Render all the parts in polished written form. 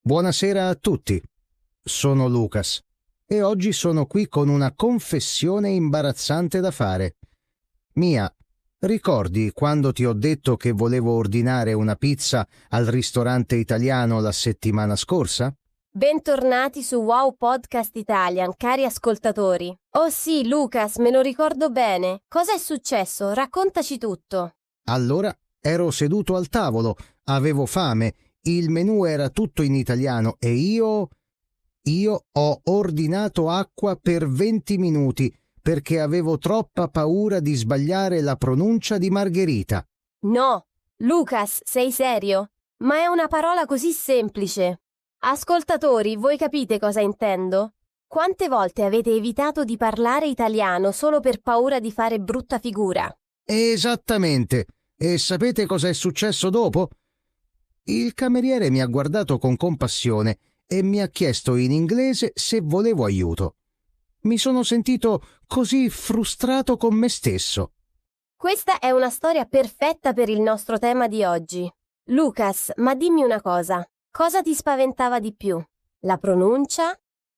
Buonasera a tutti. Sono Lucas e oggi sono qui con una confessione imbarazzante da fare. Mia, ricordi quando ti ho detto che volevo ordinare una pizza al ristorante italiano la settimana scorsa? Bentornati su Wow Podcast Italian, cari ascoltatori. Oh sì, Lucas, me lo ricordo bene. Cosa è successo? Raccontaci tutto. Allora, ero seduto al tavolo, avevo fame, il menù era tutto in italiano e io ho ordinato acqua per 20 minuti perché avevo troppa paura di sbagliare la pronuncia di Margherita. No, Lucas, sei serio? Ma è una parola così semplice. Ascoltatori, voi capite cosa intendo? Quante volte avete evitato di parlare italiano solo per paura di fare brutta figura? Esattamente. E sapete cosa è successo dopo? Il cameriere mi ha guardato con compassione e mi ha chiesto in inglese se volevo aiuto. Mi sono sentito così frustrato con me stesso. Questa è una storia perfetta per il nostro tema di oggi. Lucas, ma dimmi una cosa. Cosa ti spaventava di più? La pronuncia?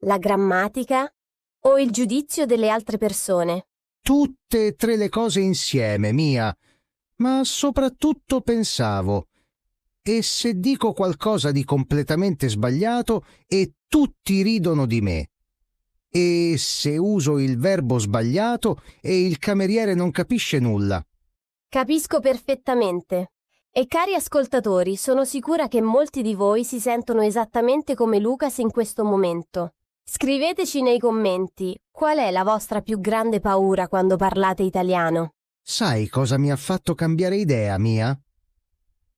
La grammatica? O il giudizio delle altre persone? Tutte e tre le cose insieme, Mia. Ma soprattutto pensavo: e se dico qualcosa di completamente sbagliato e tutti ridono di me? E se uso il verbo sbagliato e il cameriere non capisce nulla? Capisco perfettamente. E cari ascoltatori, sono sicura che molti di voi si sentono esattamente come Lucas in questo momento. Scriveteci nei commenti qual è la vostra più grande paura quando parlate italiano. Sai cosa mi ha fatto cambiare idea, Mia?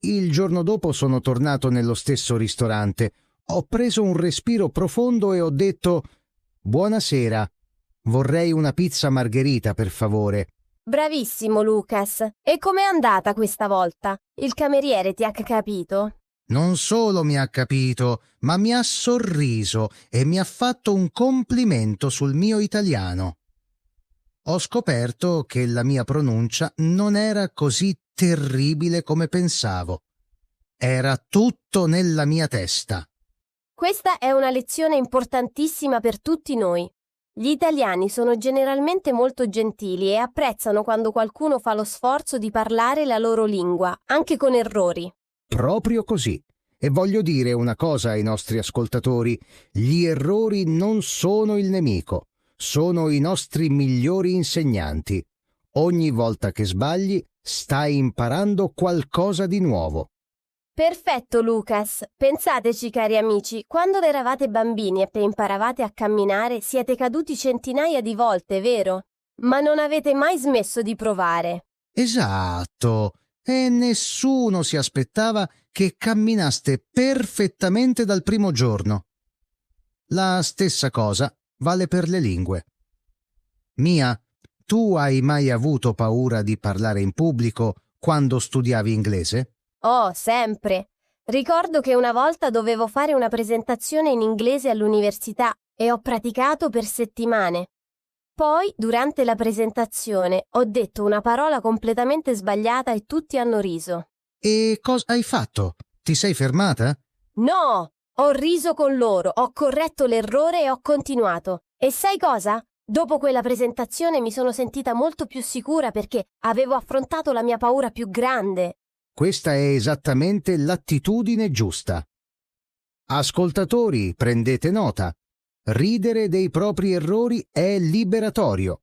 Il giorno dopo sono tornato nello stesso ristorante, ho preso un respiro profondo e ho detto: «Buonasera, vorrei una pizza margherita, per favore». Bravissimo, Lucas. E com'è andata questa volta? Il cameriere ti ha capito? Non solo mi ha capito, ma mi ha sorriso e mi ha fatto un complimento sul mio italiano. Ho scoperto che la mia pronuncia non era così terribile come pensavo. Era tutto nella mia testa. Questa è una lezione importantissima per tutti noi. Gli italiani sono generalmente molto gentili e apprezzano quando qualcuno fa lo sforzo di parlare la loro lingua, anche con errori. Proprio così. E voglio dire una cosa ai nostri ascoltatori: gli errori non sono il nemico, sono i nostri migliori insegnanti. Ogni volta che sbagli, stai imparando qualcosa di nuovo. Perfetto, Lucas. Pensateci, cari amici, quando eravate bambini e imparavate a camminare siete caduti centinaia di volte, vero? Ma non avete mai smesso di provare. Esatto. E nessuno si aspettava che camminaste perfettamente dal primo giorno. La stessa cosa vale per le lingue. Mia, tu hai mai avuto paura di parlare in pubblico quando studiavi inglese? Oh, sempre. Ricordo che una volta dovevo fare una presentazione in inglese all'università e ho praticato per settimane. Poi, durante la presentazione, ho detto una parola completamente sbagliata e tutti hanno riso. E cosa hai fatto? Ti sei fermata? No! Ho riso con loro, ho corretto l'errore e ho continuato. E sai cosa? Dopo quella presentazione mi sono sentita molto più sicura perché avevo affrontato la mia paura più grande. Questa è esattamente l'attitudine giusta. Ascoltatori, prendete nota. Ridere dei propri errori è liberatorio.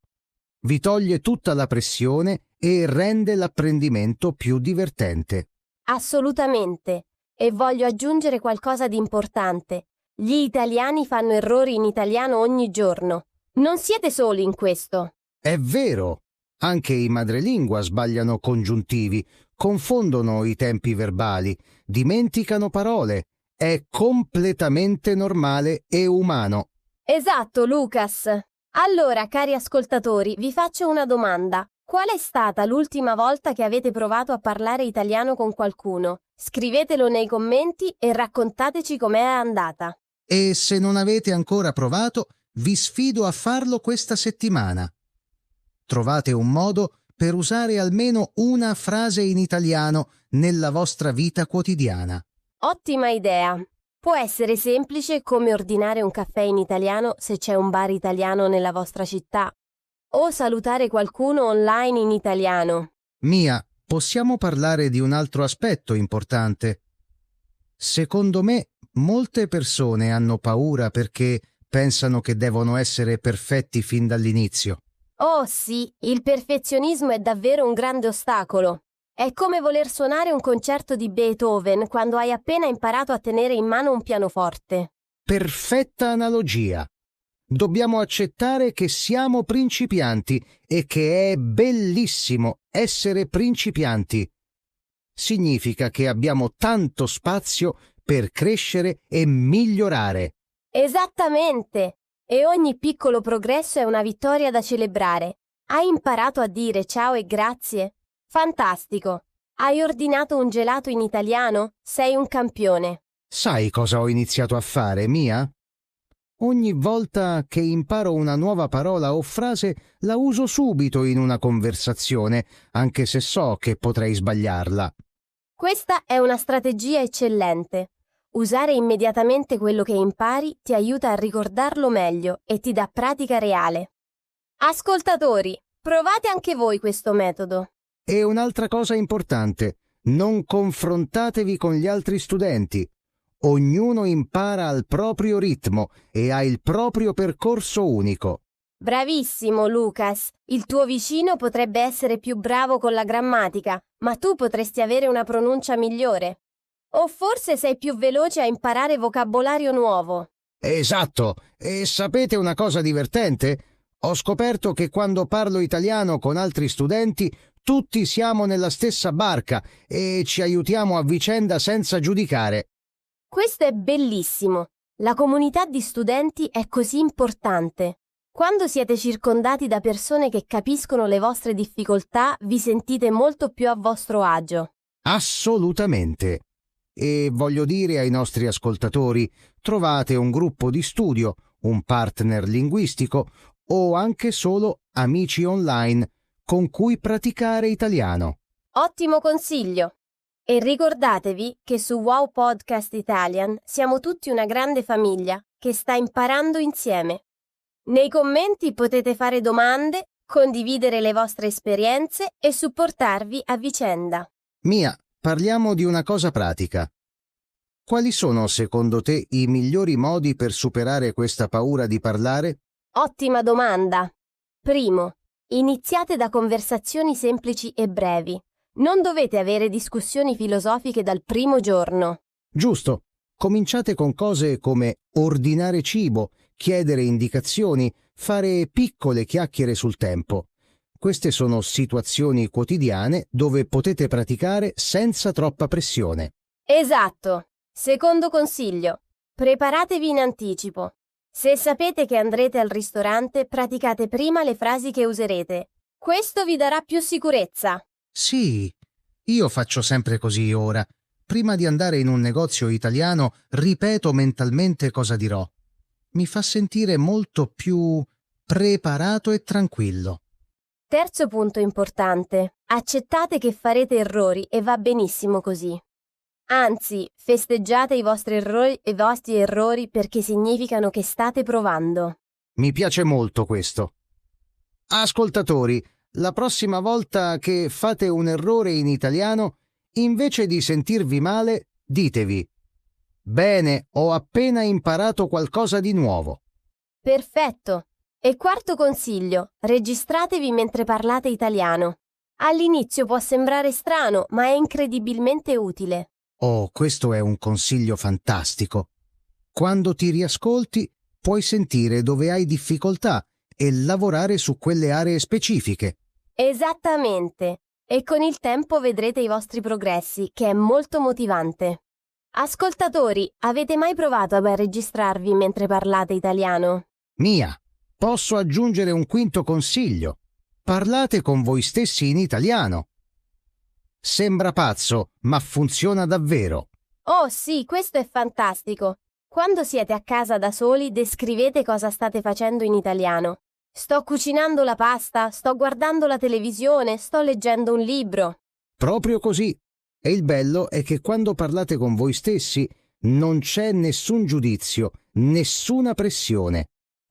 Vi toglie tutta la pressione e rende l'apprendimento più divertente. Assolutamente. E voglio aggiungere qualcosa di importante. Gli italiani fanno errori in italiano ogni giorno. Non siete soli in questo. È vero! Anche i madrelingua sbagliano congiuntivi, confondono i tempi verbali, dimenticano parole. È completamente normale e umano. Esatto, Lucas. Allora, cari ascoltatori, vi faccio una domanda. Qual è stata l'ultima volta che avete provato a parlare italiano con qualcuno? Scrivetelo nei commenti e raccontateci com'è andata. E se non avete ancora provato, vi sfido a farlo questa settimana. Trovate un modo per usare almeno una frase in italiano nella vostra vita quotidiana. Ottima idea. Può essere semplice come ordinare un caffè in italiano se c'è un bar italiano nella vostra città, o salutare qualcuno online in italiano. Mia, possiamo parlare di un altro aspetto importante. Secondo me, molte persone hanno paura perché pensano che devono essere perfetti fin dall'inizio. Oh sì, il perfezionismo è davvero un grande ostacolo. È come voler suonare un concerto di Beethoven quando hai appena imparato a tenere in mano un pianoforte. Perfetta analogia. Dobbiamo accettare che siamo principianti e che è bellissimo essere principianti. Significa che abbiamo tanto spazio per crescere e migliorare. Esattamente! E ogni piccolo progresso è una vittoria da celebrare. Hai imparato a dire ciao e grazie? Fantastico! Hai ordinato un gelato in italiano? Sei un campione. Sai cosa ho iniziato a fare, Mia? Ogni volta che imparo una nuova parola o frase la uso subito in una conversazione, anche se so che potrei sbagliarla. Questa è una strategia eccellente. Usare immediatamente quello che impari ti aiuta a ricordarlo meglio e ti dà pratica reale. Ascoltatori, provate anche voi questo metodo. E un'altra cosa importante, non confrontatevi con gli altri studenti. Ognuno impara al proprio ritmo e ha il proprio percorso unico. Bravissimo, Lucas. Il tuo vicino potrebbe essere più bravo con la grammatica, ma tu potresti avere una pronuncia migliore. O forse sei più veloce a imparare vocabolario nuovo. Esatto, e sapete una cosa divertente? Ho scoperto che quando parlo italiano con altri studenti, tutti siamo nella stessa barca e ci aiutiamo a vicenda senza giudicare. Questo è bellissimo. La comunità di studenti è così importante. Quando siete circondati da persone che capiscono le vostre difficoltà, vi sentite molto più a vostro agio. Assolutamente. E voglio dire ai nostri ascoltatori, trovate un gruppo di studio, un partner linguistico o anche solo amici online con cui praticare italiano. Ottimo consiglio! E ricordatevi che su Wow Podcast Italian siamo tutti una grande famiglia che sta imparando insieme. Nei commenti potete fare domande, condividere le vostre esperienze e supportarvi a vicenda. Mia, parliamo di una cosa pratica. Quali sono, secondo te, i migliori modi per superare questa paura di parlare? Ottima domanda! Primo, iniziate da conversazioni semplici e brevi. Non dovete avere discussioni filosofiche dal primo giorno. Giusto. Cominciate con cose come ordinare cibo, chiedere indicazioni, fare piccole chiacchiere sul tempo. Queste sono situazioni quotidiane dove potete praticare senza troppa pressione. Esatto. Secondo consiglio, preparatevi in anticipo. Se sapete che andrete al ristorante, praticate prima le frasi che userete. Questo vi darà più sicurezza. Sì, io faccio sempre così ora. Prima di andare in un negozio italiano, ripeto mentalmente cosa dirò. Mi fa sentire molto più preparato e tranquillo. Terzo punto importante. Accettate che farete errori e va benissimo così. Anzi, festeggiate i vostri errori perché significano che state provando. Mi piace molto questo. Ascoltatori, la prossima volta che fate un errore in italiano, invece di sentirvi male, ditevi: bene, ho appena imparato qualcosa di nuovo. Perfetto. E quarto consiglio, registratevi mentre parlate italiano. All'inizio può sembrare strano, ma è incredibilmente utile. Oh, questo è un consiglio fantastico. Quando ti riascolti, puoi sentire dove hai difficoltà e lavorare su quelle aree specifiche. Esattamente. E con il tempo vedrete i vostri progressi, che è molto motivante. Ascoltatori, avete mai provato a registrarvi mentre parlate italiano? Mia, posso aggiungere un quinto consiglio. Parlate con voi stessi in italiano. Sembra pazzo, ma funziona davvero. Oh sì, questo è fantastico. Quando siete a casa da soli, descrivete cosa state facendo in italiano. Sto cucinando la pasta, sto guardando la televisione, sto leggendo un libro. Proprio così. E il bello è che quando parlate con voi stessi, Non c'è nessun giudizio, nessuna pressione.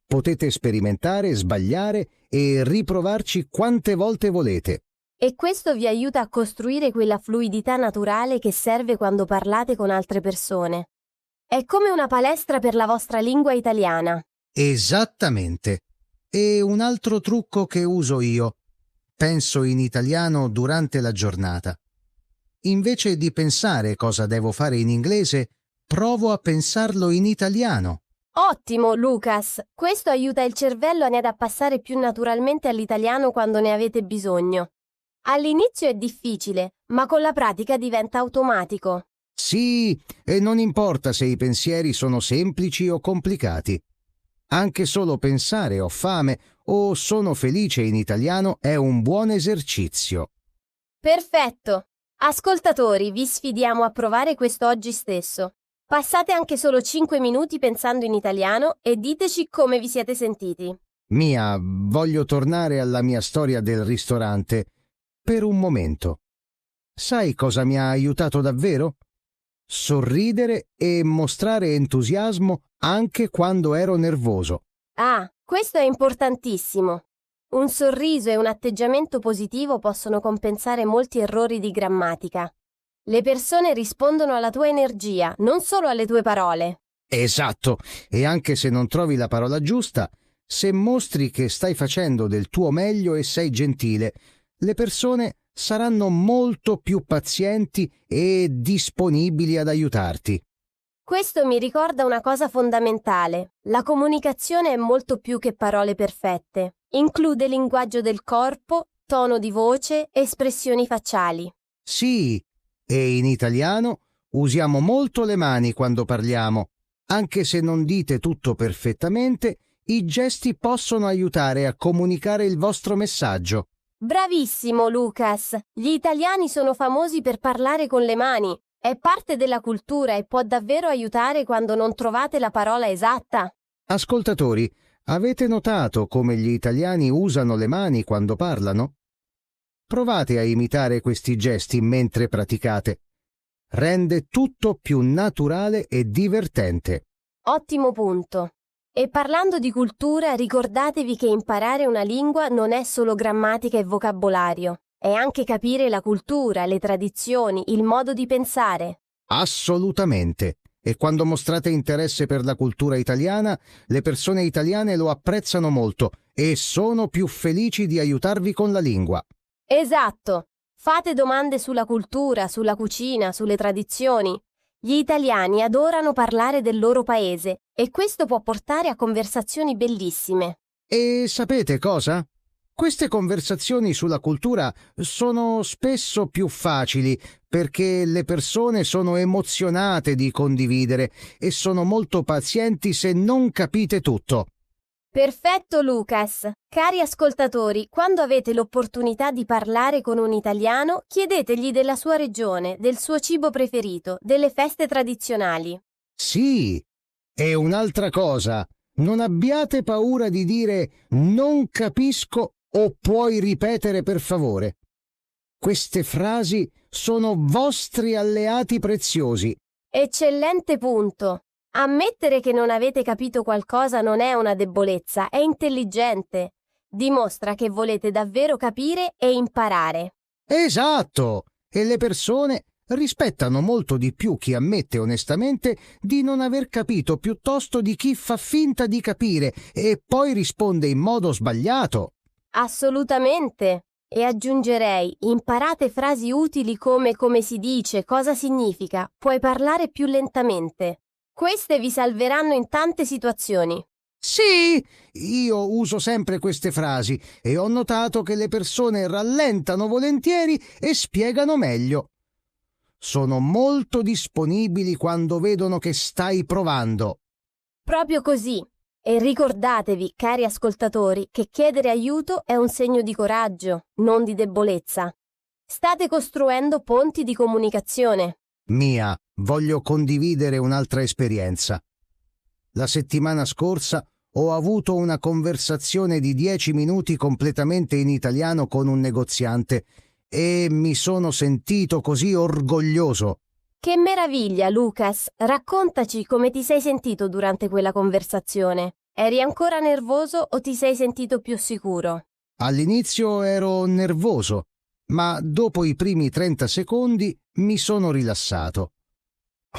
Potete sperimentare, sbagliare e riprovarci quante volte volete. E questo vi aiuta a costruire quella fluidità naturale che serve quando parlate con altre persone. È come una palestra per la vostra lingua italiana. Esattamente. E un altro trucco che uso io. Penso in italiano durante la giornata. Invece di pensare cosa devo fare in inglese, provo a pensarlo in italiano. Ottimo, Lucas! Questo aiuta il cervello a passare più naturalmente all'italiano quando ne avete bisogno. All'inizio è difficile, ma con la pratica diventa automatico. Sì, e non importa se i pensieri sono semplici o complicati. Anche solo pensare ho fame o sono felice in italiano è un buon esercizio. Perfetto! Ascoltatori, vi sfidiamo a provare questo oggi stesso. Passate anche solo 5 minuti pensando in italiano e diteci come vi siete sentiti. Mia, voglio tornare alla mia storia del ristorante per un momento. Sai cosa mi ha aiutato davvero? Sorridere e mostrare entusiasmo anche quando ero nervoso. Ah, questo è importantissimo. Un sorriso e un atteggiamento positivo possono compensare molti errori di grammatica. Le persone rispondono alla tua energia, non solo alle tue parole. Esatto, e anche se non trovi la parola giusta, se mostri che stai facendo del tuo meglio e sei gentile, le persone saranno molto più pazienti e disponibili ad aiutarti. Questo mi ricorda una cosa fondamentale. La comunicazione è molto più che parole perfette. Include linguaggio del corpo, tono di voce, espressioni facciali. Sì, e in italiano usiamo molto le mani quando parliamo. Anche se non dite tutto perfettamente, i gesti possono aiutare a comunicare il vostro messaggio. Bravissimo, Lucas! Gli italiani sono famosi per parlare con le mani. È parte della cultura e può davvero aiutare quando non trovate la parola esatta. Ascoltatori, avete notato come gli italiani usano le mani quando parlano? Provate a imitare questi gesti mentre praticate. Rende tutto più naturale e divertente. Ottimo punto. E parlando di cultura, ricordatevi che imparare una lingua non è solo grammatica e vocabolario, è anche capire la cultura, le tradizioni, il modo di pensare. Assolutamente. E quando mostrate interesse per la cultura italiana, le persone italiane lo apprezzano molto e sono più felici di aiutarvi con la lingua. Esatto. Fate domande sulla cultura, sulla cucina, sulle tradizioni. Gli italiani adorano parlare del loro paese e questo può portare a conversazioni bellissime. E sapete cosa? Queste conversazioni sulla cultura sono spesso più facili perché le persone sono emozionate di condividere e sono molto pazienti se non capite tutto. Perfetto, Lucas. Cari ascoltatori, quando avete l'opportunità di parlare con un italiano, chiedetegli della sua regione, del suo cibo preferito, delle feste tradizionali. Sì, e un'altra cosa, non abbiate paura di dire non capisco o puoi ripetere per favore. Queste frasi sono vostri alleati preziosi. Eccellente punto. Ammettere che non avete capito qualcosa non è una debolezza, è intelligente. Dimostra che volete davvero capire e imparare. Esatto! E le persone rispettano molto di più chi ammette onestamente di non aver capito piuttosto di chi fa finta di capire e poi risponde in modo sbagliato. Assolutamente. E aggiungerei, imparate frasi utili come si dice, cosa significa, puoi parlare più lentamente. Queste vi salveranno in tante situazioni. Sì, io uso sempre queste frasi e ho notato che le persone rallentano volentieri e spiegano meglio. Sono molto disponibili quando vedono che stai provando. Proprio così. E ricordatevi, cari ascoltatori, che chiedere aiuto è un segno di coraggio, non di debolezza. State costruendo ponti di comunicazione. Mia, voglio condividere un'altra esperienza. La settimana scorsa ho avuto una conversazione di 10 minuti completamente in italiano con un negoziante e mi sono sentito così orgoglioso. Che meraviglia, Lucas! Raccontaci come ti sei sentito durante quella conversazione. Eri ancora nervoso o ti sei sentito più sicuro? All'inizio ero nervoso, ma dopo i primi 30 secondi mi sono rilassato.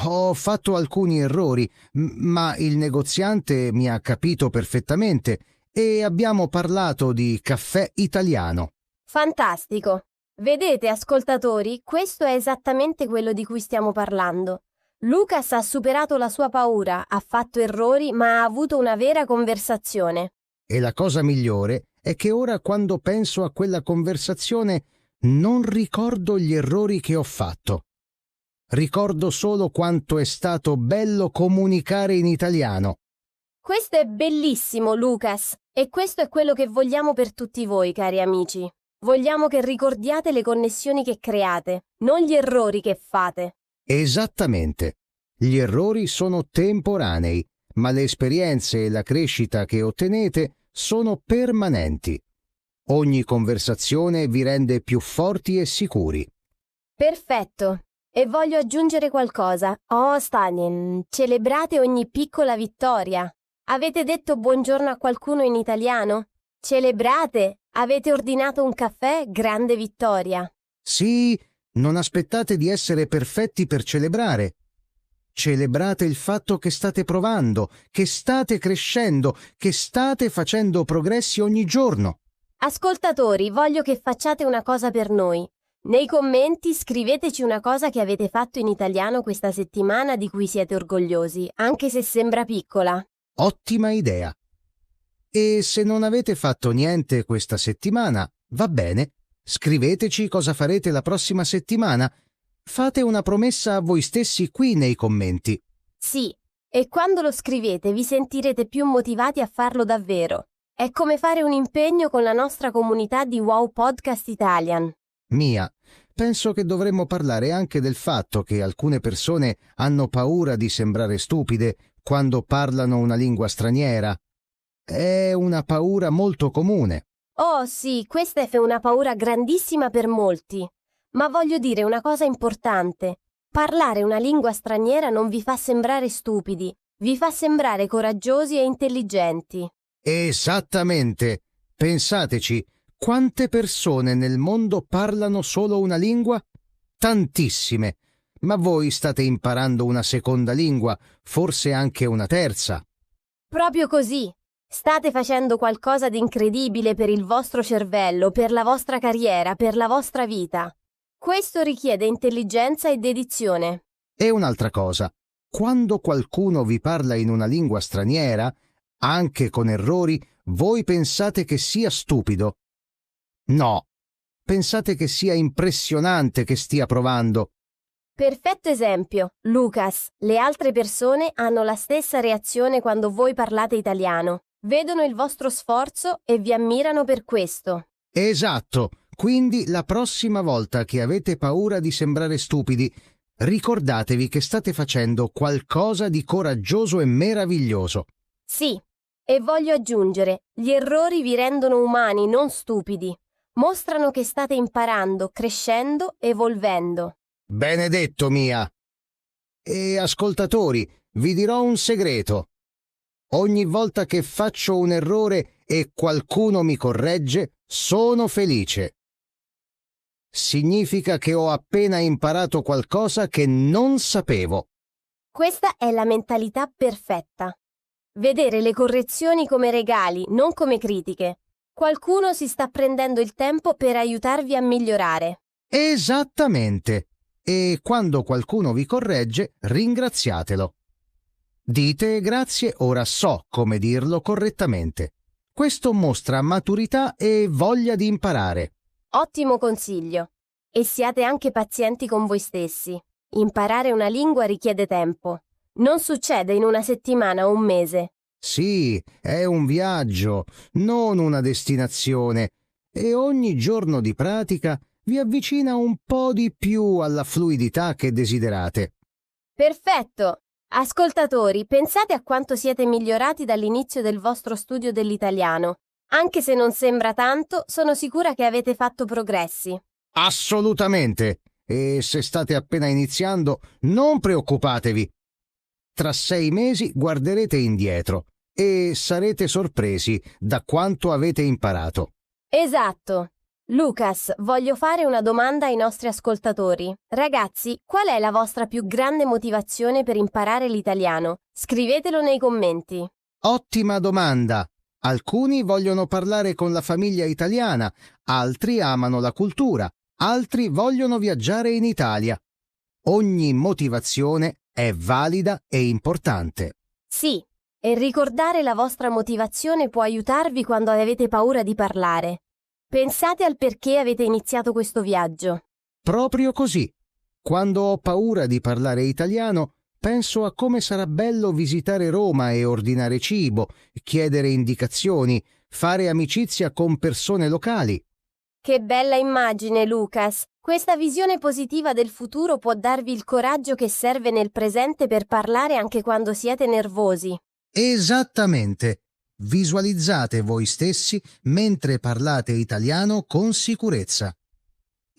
Ho fatto alcuni errori, ma il negoziante mi ha capito perfettamente e abbiamo parlato di caffè italiano. Fantastico! Vedete, ascoltatori, questo è esattamente quello di cui stiamo parlando. Lucas ha superato la sua paura, ha fatto errori, ma ha avuto una vera conversazione. E la cosa migliore è che ora, quando penso a quella conversazione, non ricordo gli errori che ho fatto. Ricordo solo quanto è stato bello comunicare in italiano. Questo è bellissimo, Lucas, e questo è quello che vogliamo per tutti voi, cari amici. Vogliamo che ricordiate le connessioni che create, non gli errori che fate. Esattamente. Gli errori sono temporanei, ma le esperienze e la crescita che ottenete sono permanenti. Ogni conversazione vi rende più forti e sicuri. Perfetto. E voglio aggiungere qualcosa. Oh, Stanin, celebrate ogni piccola vittoria. Avete detto buongiorno a qualcuno in italiano? Celebrate! Avete ordinato un caffè? Grande vittoria. Sì, non aspettate di essere perfetti per celebrare. Celebrate il fatto che state provando, che state crescendo, che state facendo progressi ogni giorno. Ascoltatori, voglio che facciate una cosa per noi. Nei commenti scriveteci una cosa che avete fatto in italiano questa settimana di cui siete orgogliosi, anche se sembra piccola. Ottima idea. E se non avete fatto niente questa settimana, va bene. Scriveteci cosa farete la prossima settimana. Fate una promessa a voi stessi qui nei commenti. Sì, e quando lo scrivete vi sentirete più motivati a farlo davvero. È come fare un impegno con la nostra comunità di Wow Podcast Italian. Mia, penso che dovremmo parlare anche del fatto che alcune persone hanno paura di sembrare stupide quando parlano una lingua straniera. È una paura molto comune. Oh sì, questa è una paura grandissima per molti. Ma voglio dire una cosa importante. Parlare una lingua straniera non vi fa sembrare stupidi, vi fa sembrare coraggiosi e intelligenti. Esattamente. Pensateci, quante persone nel mondo parlano solo una lingua? Tantissime. Ma voi state imparando una seconda lingua, forse anche una terza. Proprio così. State facendo qualcosa di incredibile per il vostro cervello, per la vostra carriera, per la vostra vita. Questo richiede intelligenza e dedizione. E un'altra cosa, quando qualcuno vi parla in una lingua straniera, anche con errori, voi pensate che sia stupido. No, pensate che sia impressionante che stia provando. Perfetto esempio, Lucas. Le altre persone hanno la stessa reazione quando voi parlate italiano. Vedono il vostro sforzo e vi ammirano per questo. Esatto, quindi la prossima volta che avete paura di sembrare stupidi, ricordatevi che state facendo qualcosa di coraggioso e meraviglioso. Sì, e voglio aggiungere, gli errori vi rendono umani, non stupidi. Mostrano che state imparando, crescendo, evolvendo. Benedetto, Mia! E ascoltatori, vi dirò un segreto. Ogni volta che faccio un errore e qualcuno mi corregge, sono felice. Significa che ho appena imparato qualcosa che non sapevo. Questa è la mentalità perfetta. Vedere le correzioni come regali, non come critiche. Qualcuno si sta prendendo il tempo per aiutarvi a migliorare. Esattamente. E quando qualcuno vi corregge, ringraziatelo. Dite grazie, ora so come dirlo correttamente. Questo mostra maturità e voglia di imparare. Ottimo consiglio. E siate anche pazienti con voi stessi. Imparare una lingua richiede tempo. Non succede in una settimana o un mese. Sì, è un viaggio, non una destinazione, e ogni giorno di pratica vi avvicina un po' di più alla fluidità che desiderate. Perfetto! Ascoltatori, pensate a quanto siete migliorati dall'inizio del vostro studio dell'italiano. Anche se non sembra tanto, sono sicura che avete fatto progressi. Assolutamente! e se state appena iniziando, non preoccupatevi. Tra 6 mesi guarderete indietro e sarete sorpresi da quanto avete imparato. Esatto. Lucas, voglio fare una domanda ai nostri ascoltatori. Ragazzi, qual è la vostra più grande motivazione per imparare l'italiano? Scrivetelo nei commenti. Ottima domanda! Alcuni vogliono parlare con la famiglia italiana, altri amano la cultura, altri vogliono viaggiare in Italia. Ogni motivazione è valida e importante. Sì, e ricordare la vostra motivazione può aiutarvi quando avete paura di parlare. Pensate al perché avete iniziato questo viaggio. Proprio così. Quando ho paura di parlare italiano, penso a come sarà bello visitare Roma e ordinare cibo, chiedere indicazioni, fare amicizia con persone locali. Che bella immagine, Lucas! Questa visione positiva del futuro può darvi il coraggio che serve nel presente per parlare anche quando siete nervosi. Esattamente. Visualizzate voi stessi mentre parlate italiano con sicurezza.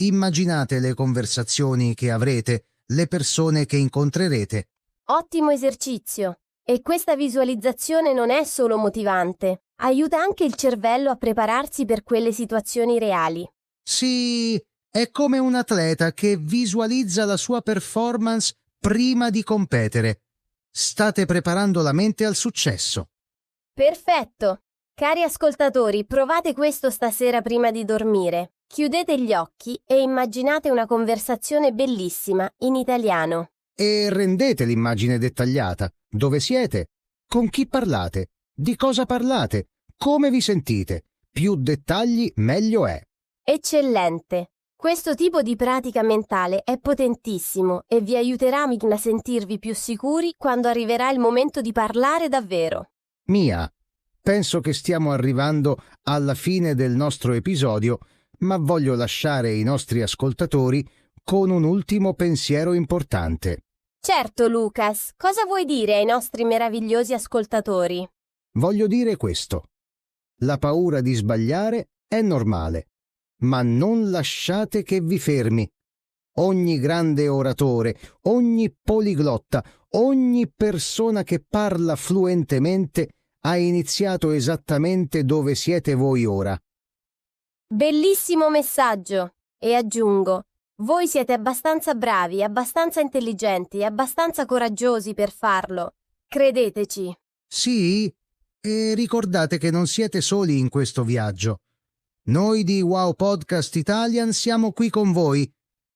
Immaginate le conversazioni che avrete, le persone che incontrerete. Ottimo esercizio! E questa visualizzazione non è solo motivante, aiuta anche il cervello a prepararsi per quelle situazioni reali. Sì, è come un atleta che visualizza la sua performance prima di competere. State preparando la mente al successo. Perfetto! Cari ascoltatori, provate questo stasera prima di dormire. Chiudete gli occhi e immaginate una conversazione bellissima in italiano. E rendete l'immagine dettagliata. Dove siete? Con chi parlate? Di cosa parlate? Come vi sentite? Più dettagli meglio è. Eccellente! Questo tipo di pratica mentale è potentissimo e vi aiuterà a sentirvi più sicuri quando arriverà il momento di parlare davvero. Mia, penso che stiamo arrivando alla fine del nostro episodio, ma voglio lasciare i nostri ascoltatori con un ultimo pensiero importante. Certo, Lucas, cosa vuoi dire ai nostri meravigliosi ascoltatori? Voglio dire questo. La paura di sbagliare è normale, ma non lasciate che vi fermi. Ogni grande oratore, ogni poliglotta, ogni persona che parla fluentemente ha iniziato esattamente dove siete voi ora. Bellissimo messaggio! E aggiungo, voi siete abbastanza bravi, abbastanza intelligenti, abbastanza coraggiosi per farlo. Credeteci. Sì? E ricordate che non siete soli in questo viaggio. Noi di Wow Podcast Italian siamo qui con voi.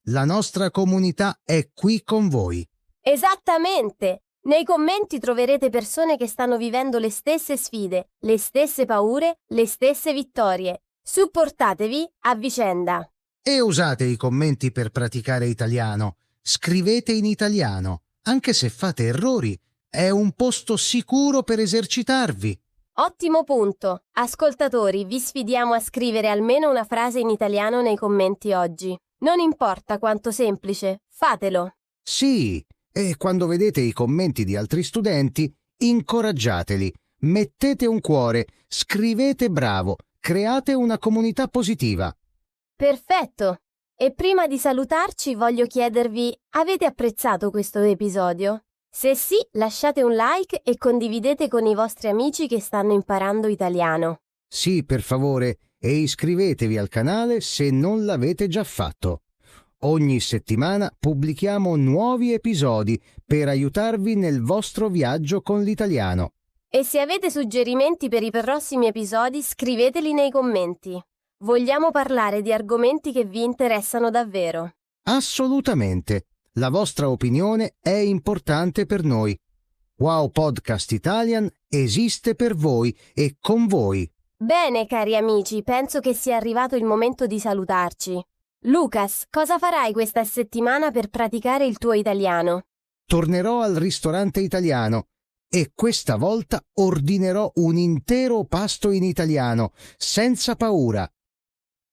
La nostra comunità è qui con voi. Esattamente! Nei commenti troverete persone che stanno vivendo le stesse sfide, le stesse paure, le stesse vittorie. Supportatevi a vicenda. E usate i commenti per praticare italiano. Scrivete in italiano. Anche se fate errori, è un posto sicuro per esercitarvi. Ottimo punto. Ascoltatori, vi sfidiamo a scrivere almeno una frase in italiano nei commenti oggi. Non importa quanto semplice, fatelo. Sì, e quando vedete i commenti di altri studenti, incoraggiateli. Mettete un cuore, scrivete bravo, create una comunità positiva. Perfetto! E prima di salutarci voglio chiedervi, avete apprezzato questo episodio? Se sì, lasciate un like e condividete con i vostri amici che stanno imparando italiano. Sì, per favore, e iscrivetevi al canale se non l'avete già fatto. Ogni settimana pubblichiamo nuovi episodi per aiutarvi nel vostro viaggio con l'italiano. E se avete suggerimenti per i prossimi episodi, scriveteli nei commenti. Vogliamo parlare di argomenti che vi interessano davvero. Assolutamente. La vostra opinione è importante per noi. Wow Podcast Italian esiste per voi e con voi. Bene, cari amici, penso che sia arrivato il momento di salutarci. Lucas, cosa farai questa settimana per praticare il tuo italiano? Tornerò al ristorante italiano e questa volta ordinerò un intero pasto in italiano, senza paura.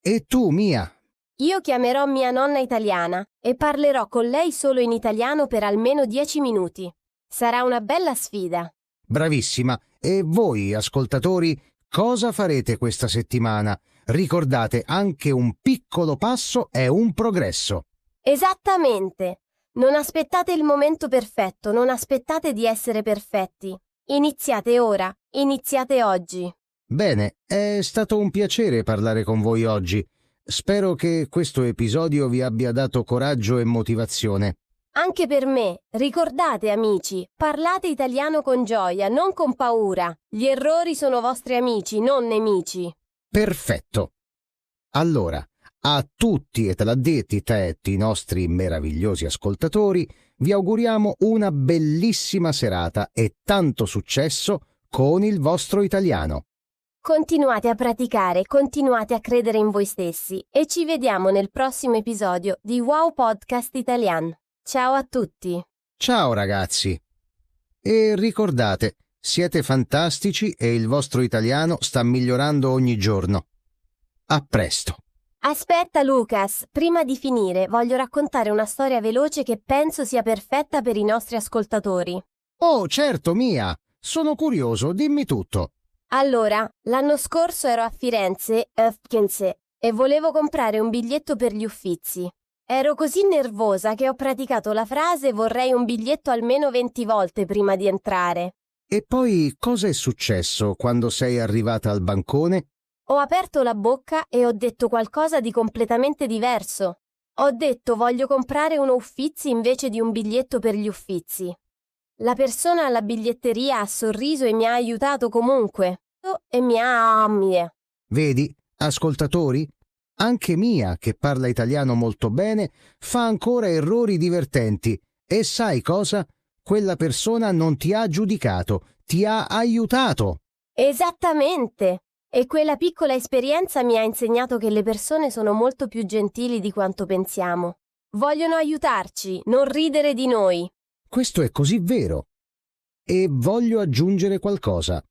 E tu, Mia? Io chiamerò mia nonna italiana e parlerò con lei solo in italiano per almeno 10 minuti. Sarà una bella sfida. Bravissima. E voi, ascoltatori, cosa farete questa settimana? Ricordate, anche un piccolo passo è un progresso. Esattamente. Non aspettate il momento perfetto, non aspettate di essere perfetti. Iniziate ora, iniziate oggi. Bene, è stato un piacere parlare con voi oggi. Spero che questo episodio vi abbia dato coraggio e motivazione. Anche per me, ricordate amici, parlate italiano con gioia, non con paura. Gli errori sono vostri amici, non nemici. Perfetto. Allora, a tutti e taladdetti tetti, i nostri meravigliosi ascoltatori, vi auguriamo una bellissima serata e tanto successo con il vostro italiano. Continuate a praticare, continuate a credere in voi stessi e ci vediamo nel prossimo episodio di Wow Podcast Italian. Ciao a tutti! Ciao ragazzi! E ricordate, siete fantastici e il vostro italiano sta migliorando ogni giorno. A presto! Aspetta Lucas, prima di finire voglio raccontare una storia veloce che penso sia perfetta per i nostri ascoltatori. Oh, certo, Mia! Sono curioso, dimmi tutto. Allora, l'anno scorso ero a Firenze, e volevo comprare un biglietto per gli Uffizi. Ero così nervosa che ho praticato la frase vorrei un biglietto almeno 20 volte prima di entrare. E poi cosa è successo quando sei arrivata al bancone? Ho aperto la bocca e ho detto qualcosa di completamente diverso. Ho detto voglio comprare uno Uffizi invece di un biglietto per gli Uffizi. La persona alla biglietteria ha sorriso e mi ha aiutato comunque. E mi ha... Vedi, ascoltatori? Anche Mia, che parla italiano molto bene, fa ancora errori divertenti. E sai cosa? Quella persona non ti ha giudicato, ti ha aiutato. Esattamente. E quella piccola esperienza mi ha insegnato che le persone sono molto più gentili di quanto pensiamo. Vogliono aiutarci, non ridere di noi. Questo è così vero. E voglio aggiungere qualcosa.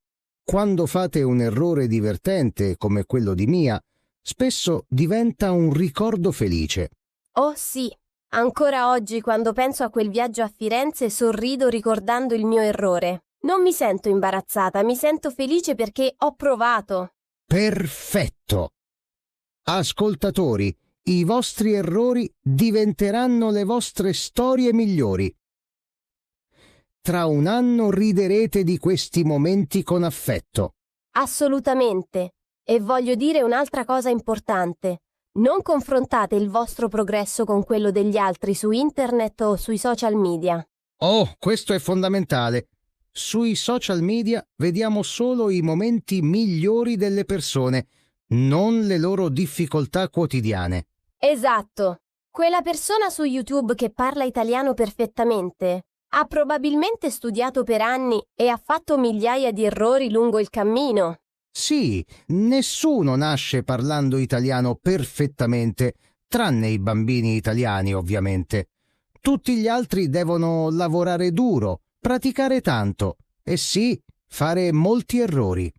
Quando fate un errore divertente come quello di Mia, spesso diventa un ricordo felice. Oh sì, ancora oggi quando penso a quel viaggio a Firenze sorrido ricordando il mio errore. Non mi sento imbarazzata, mi sento felice perché ho provato. Perfetto! Ascoltatori, i vostri errori diventeranno le vostre storie migliori. Tra un anno riderete di questi momenti con affetto. Assolutamente. E voglio dire un'altra cosa importante. Non confrontate il vostro progresso con quello degli altri su internet o sui social media. Oh, questo è fondamentale. Sui social media vediamo solo i momenti migliori delle persone, non le loro difficoltà quotidiane. Esatto. Quella persona su YouTube che parla italiano perfettamente ha probabilmente studiato per anni e ha fatto migliaia di errori lungo il cammino. Sì, nessuno nasce parlando italiano perfettamente, tranne i bambini italiani, ovviamente. Tutti gli altri devono lavorare duro, praticare tanto e sì, fare molti errori.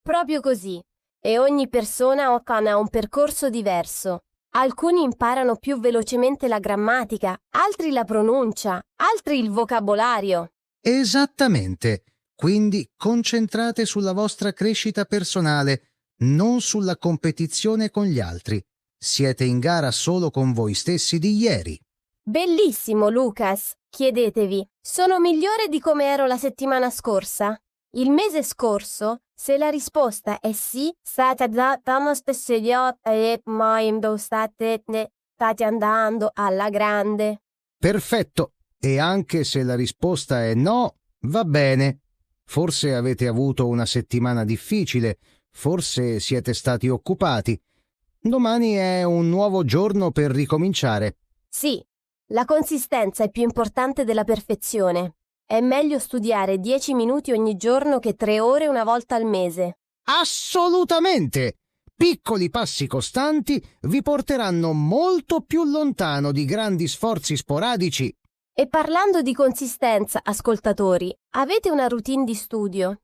Proprio così. E ogni persona ha un percorso diverso. Alcuni imparano più velocemente la grammatica, altri la pronuncia, altri il vocabolario. Esattamente. Quindi concentrate sulla vostra crescita personale, non sulla competizione con gli altri. Siete in gara solo con voi stessi di ieri. Bellissimo, Lucas. Chiedetevi, sono migliore di come ero la settimana scorsa? Il mese scorso, se la risposta è sì, state andando alla grande. Perfetto. E anche se la risposta è no, va bene. Forse avete avuto una settimana difficile, forse siete stati occupati. Domani è un nuovo giorno per ricominciare. Sì, la consistenza è più importante della perfezione. È meglio studiare 10 minuti ogni giorno che 3 ore una volta al mese. Assolutamente! Piccoli passi costanti vi porteranno molto più lontano di grandi sforzi sporadici. E parlando di consistenza, ascoltatori, avete una routine di studio?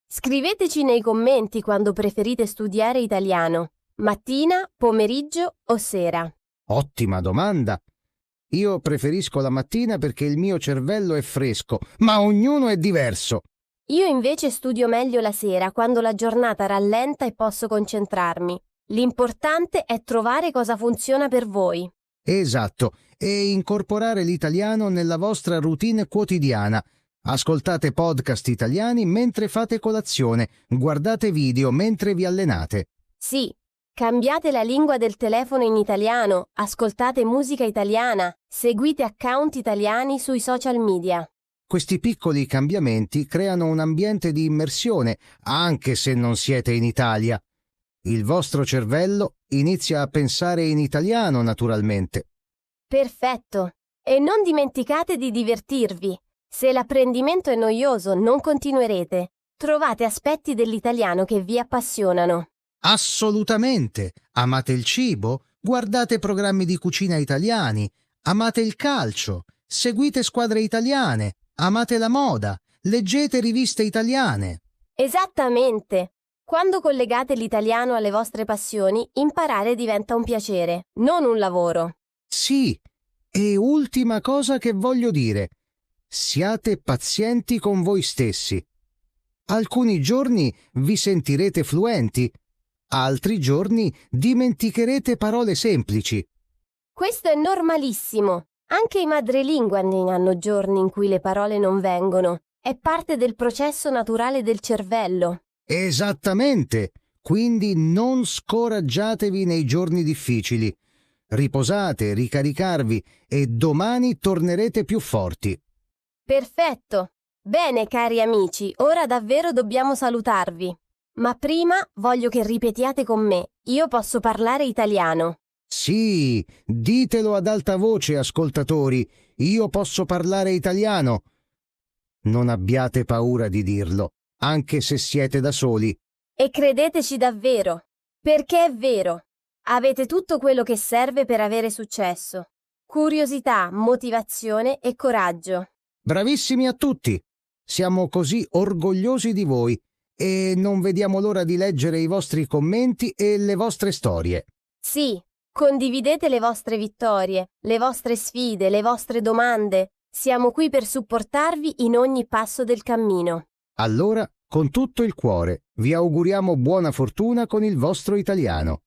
Scriveteci nei commenti quando preferite studiare italiano. Mattina, pomeriggio o sera? Ottima domanda. Io preferisco la mattina perché il mio cervello è fresco, ma ognuno è diverso. Io invece studio meglio la sera, quando la giornata rallenta e posso concentrarmi. L'importante è trovare cosa funziona per voi. Esatto, e incorporare l'italiano nella vostra routine quotidiana. Ascoltate podcast italiani mentre fate colazione, guardate video mentre vi allenate. Sì, cambiate la lingua del telefono in italiano, ascoltate musica italiana, seguite account italiani sui social media. Questi piccoli cambiamenti creano un ambiente di immersione, anche se non siete in Italia. Il vostro cervello inizia a pensare in italiano naturalmente. Perfetto! E non dimenticate di divertirvi. Se l'apprendimento è noioso, non continuerete. Trovate aspetti dell'italiano che vi appassionano. Assolutamente! Amate il cibo? Guardate programmi di cucina italiani. Amate il calcio? Seguite squadre italiane. Amate la moda? Leggete riviste italiane. Esattamente! Quando collegate l'italiano alle vostre passioni, imparare diventa un piacere, non un lavoro. Sì, e ultima cosa che voglio dire. Siate pazienti con voi stessi. Alcuni giorni vi sentirete fluenti, altri giorni dimenticherete parole semplici. Questo è normalissimo. Anche i madrelinguani hanno giorni in cui le parole non vengono. È parte del processo naturale del cervello. Esattamente. Quindi non scoraggiatevi nei giorni difficili. Riposate, ricaricarvi e domani tornerete più forti. Perfetto. Bene, cari amici, ora davvero dobbiamo salutarvi. Ma prima voglio che ripetiate con me. Io posso parlare italiano. Sì, ditelo ad alta voce, ascoltatori. Io posso parlare italiano. Non abbiate paura di dirlo, anche se siete da soli. E credeteci davvero, perché è vero. Avete tutto quello che serve per avere successo. Curiosità, motivazione e coraggio. Bravissimi a tutti! Siamo così orgogliosi di voi e non vediamo l'ora di leggere i vostri commenti e le vostre storie. Sì, condividete le vostre vittorie, le vostre sfide, le vostre domande. Siamo qui per supportarvi in ogni passo del cammino. Allora, con tutto il cuore, vi auguriamo buona fortuna con il vostro italiano.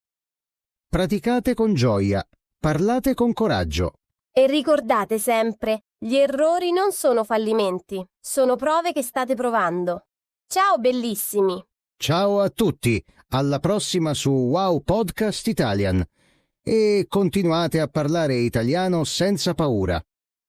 Praticate con gioia, parlate con coraggio. E ricordate sempre, gli errori non sono fallimenti, sono prove che state provando. Ciao bellissimi! Ciao a tutti, alla prossima su Wow Podcast Italian. E continuate a parlare italiano senza paura.